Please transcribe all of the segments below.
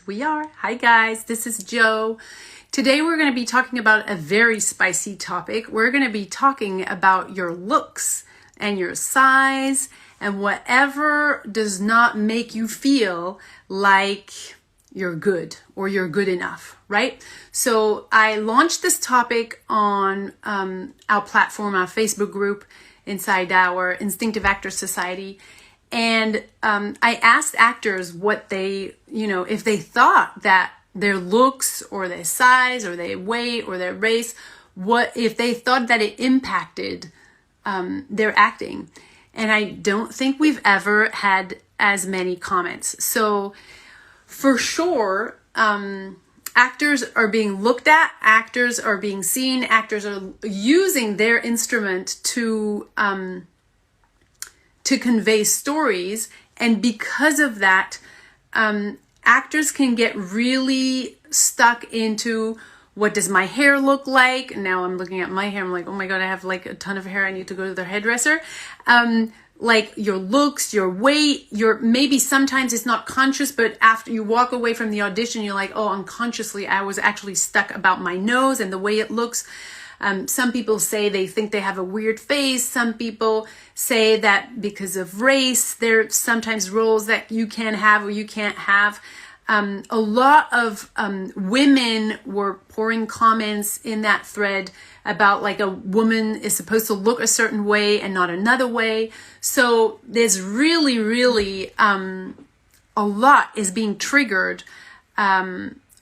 We are. Hi guys, this is Joe. Today we're going to be talking about a very spicy topic. We're going to be talking about your looks and your size and whatever does not make you feel like you're good or you're good enough, right? So I launched this topic on our platform, our Facebook group inside our Instinctive Actors Society. And I asked actors what they, if they thought that their looks or their size or their weight or their race, if they thought that it impacted their acting. And I don't think we've ever had as many comments. So for sure, actors are being looked at, actors are being seen, actors are using their instrument to convey stories. And because of that, actors can get really stuck into, what does my hair look like? Now I'm looking at my hair, I'm like, oh my God, I have like a ton of hair, I need to go to the hairdresser. Like your looks, your weight, maybe sometimes it's not conscious, but after you walk away from the audition, you're like, oh, unconsciously, I was actually stuck about my nose and the way it looks. Some people say they think they have a weird face. Some people say that because of race, there's sometimes roles that you can have or you can't have. A lot of women were pouring comments in that thread about like a woman is supposed to look a certain way and not another way. So there's really, a lot is being triggered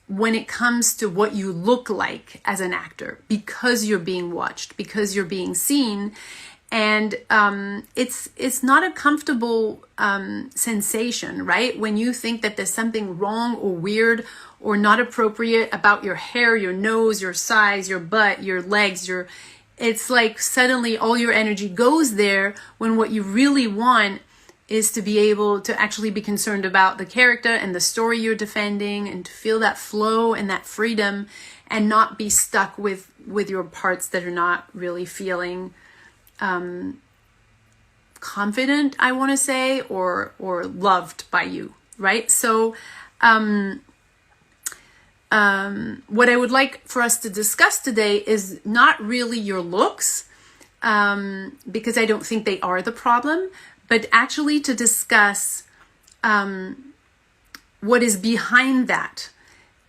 when it comes to what you look like as an actor, because you're being watched, because you're being seen. And it's not a comfortable sensation, right? When you think that there's something wrong or weird or not appropriate about your hair, your nose, your size, your butt, your legs, it's like suddenly all your energy goes there, when what you really want is to be able to actually be concerned about the character and the story you're defending, and to feel that flow and that freedom, and not be stuck with your parts that are not really feeling confident, I want to say, or loved by you, right? So what I would like for us to discuss today is not really your looks, because I don't think they are the problem, but actually to discuss what is behind that.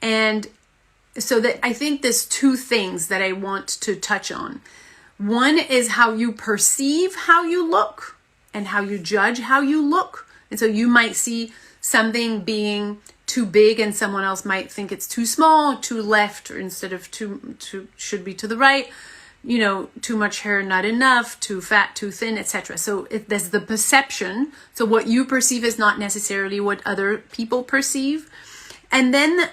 And so that I think there's two things that I want to touch on. One is how you perceive how you look and how you judge how you look. And so you might see something being too big and someone else might think it's too small, too left, or instead of too should be to the right. Too much hair, not enough, too fat, too thin, etc. So there's the perception. So what you perceive is not necessarily what other people perceive. And then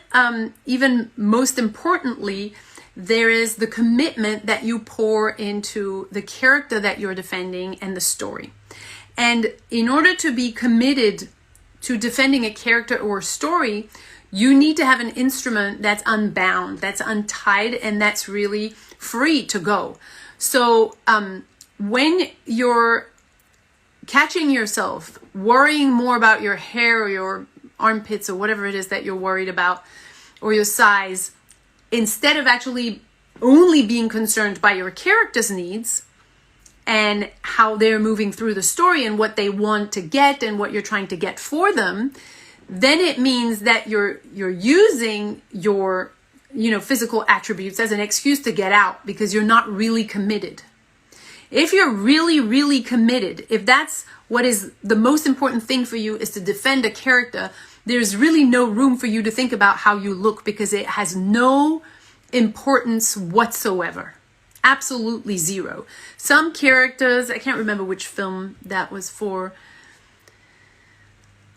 even most importantly, there is the commitment that you pour into the character that you're defending and the story. And in order to be committed to defending a character or a story, you need to have an instrument that's unbound, that's untied, and that's really free to go. So when you're catching yourself worrying more about your hair or your armpits or whatever it is that you're worried about, or your size, instead of actually only being concerned by your character's needs and how they're moving through the story and what they want to get and what you're trying to get for them, then it means that you're using your physical attributes as an excuse to get out, because you're not really committed. If you're really committed, if that's what is the most important thing for you, is to defend a character, there's really no room for you to think about how you look, because it has no importance whatsoever. Absolutely zero. Some characters, I can't remember which film that was for.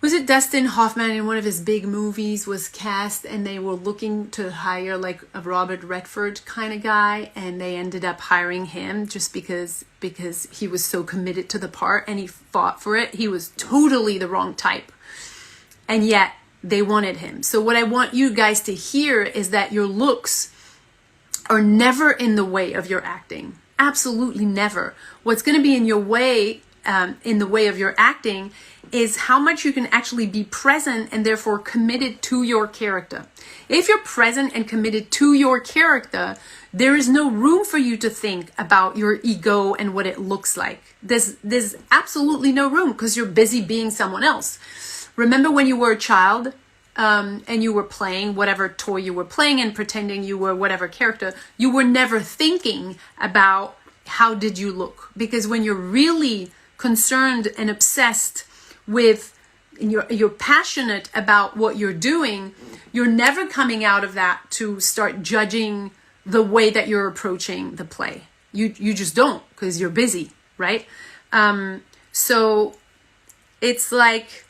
Was it Dustin Hoffman in one of his big movies was cast, and they were looking to hire like a Robert Redford kind of guy, and they ended up hiring him just because he was so committed to the part and he fought for it. He was totally the wrong type, and yet they wanted him. So what I want you guys to hear is that your looks are never in the way of your acting. Absolutely never. What's going to be in your way, in the way of your acting, is how much you can actually be present and therefore committed to your character. If you're present and committed to your character, there is no room for you to think about your ego and what it looks like. There's absolutely no room because you're busy being someone else. Remember when you were a child and you were playing whatever toy you were playing and pretending you were whatever character, you were never thinking about how did you look. Because when you're really concerned and obsessed with, and you're passionate about what you're doing, you're never coming out of that to start judging the way that you're approaching the play. You just don't, because you're busy, right? So it's like,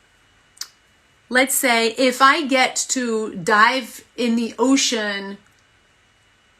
let's say if I get to dive in the ocean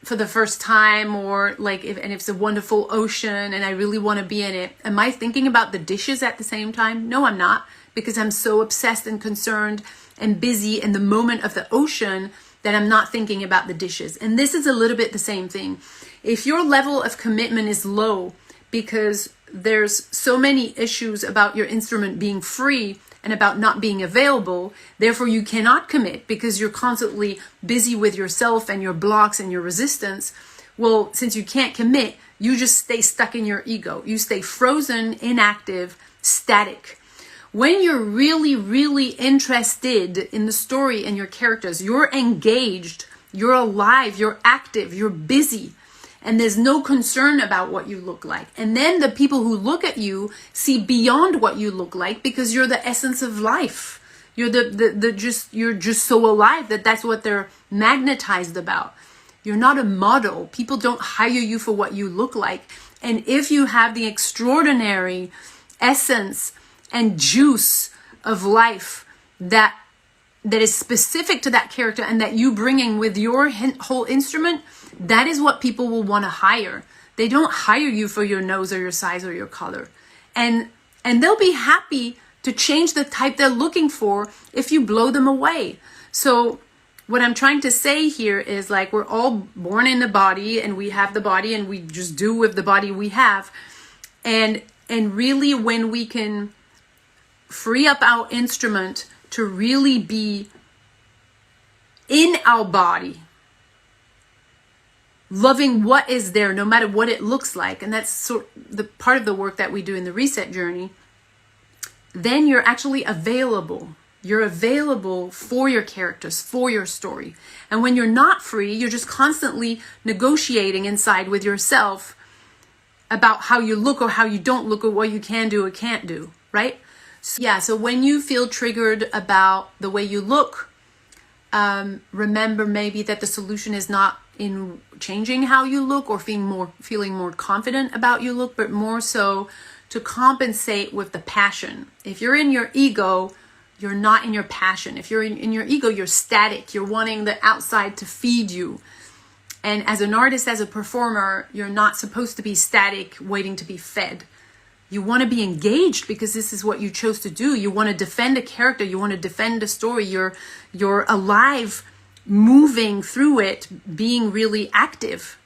for the first time, or like if it's a wonderful ocean and I really want to be in it, am I thinking about the dishes at the same time? No, I'm not, because I'm so obsessed and concerned and busy in the moment of the ocean that I'm not thinking about the dishes. And this is a little bit the same thing. If your level of commitment is low because there's so many issues about your instrument being free and about not being available, therefore you cannot commit because you're constantly busy with yourself and your blocks and your resistance. Well, since you can't commit, you just stay stuck in your ego. You stay frozen, inactive, static. When you're really, really interested in the story and your characters, you're engaged, you're alive, you're active, you're busy, and there's no concern about what you look like. And then the people who look at you see beyond what you look like because you're the essence of life. You're you're just so alive that's what they're magnetized about. You're not a model. People don't hire you for what you look like. And if you have the extraordinary essence and juice of life that is specific to that character and that you bringing with your whole instrument, that is what people will want to hire. They don't hire you for your nose or your size or your color. And they'll be happy to change the type they're looking for if you blow them away. So what I'm trying to say here is, like, we're all born in the body and we have the body and we just do with the body we have. And really when we can free up our instrument to really be in our body, loving what is there no matter what it looks like, and that's the part of the work that we do in the reset journey, then you're actually available. You're available for your characters, for your story. And when you're not free, you're just constantly negotiating inside with yourself about how you look or how you don't look or what you can do or can't do, right? So when you feel triggered about the way you look, remember maybe that the solution is not in changing how you look or feeling more confident about your look, but more so to compensate with the passion. If you're in your ego, you're not in your passion. If you're in your ego, you're static. You're wanting the outside to feed you. And as an artist, as a performer, you're not supposed to be static, waiting to be fed. You want to be engaged because this is what you chose to do. You want to defend a character. You want to defend a story. You're alive, moving through it, being really active.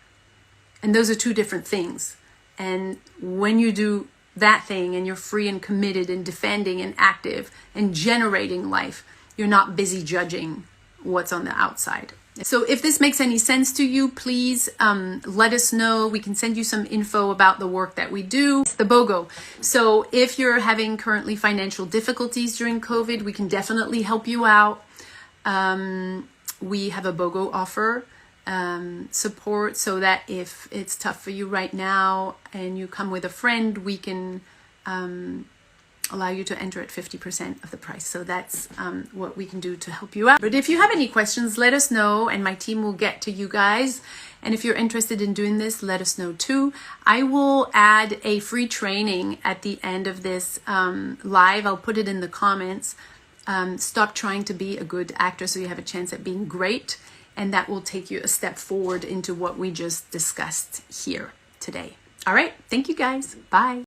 And those are two different things. And when you do that thing and you're free and committed and defending and active and generating life, you're not busy judging what's on the outside. So if this makes any sense to you, please let us know. We can send you some info about the work that we do. It's the BOGO. So if you're having currently financial difficulties during COVID, we can definitely help you out. We have a BOGO offer support so that if it's tough for you right now and you come with a friend, we can allow you to enter at 50% of the price. So that's what we can do to help you out. But if you have any questions, let us know and my team will get to you guys. And if you're interested in doing this, let us know too. I will add a free training at the end of this live. I'll put it in the comments. Stop trying to be a good actor so you have a chance at being great. And that will take you a step forward into what we just discussed here today. All right. Thank you guys. Bye.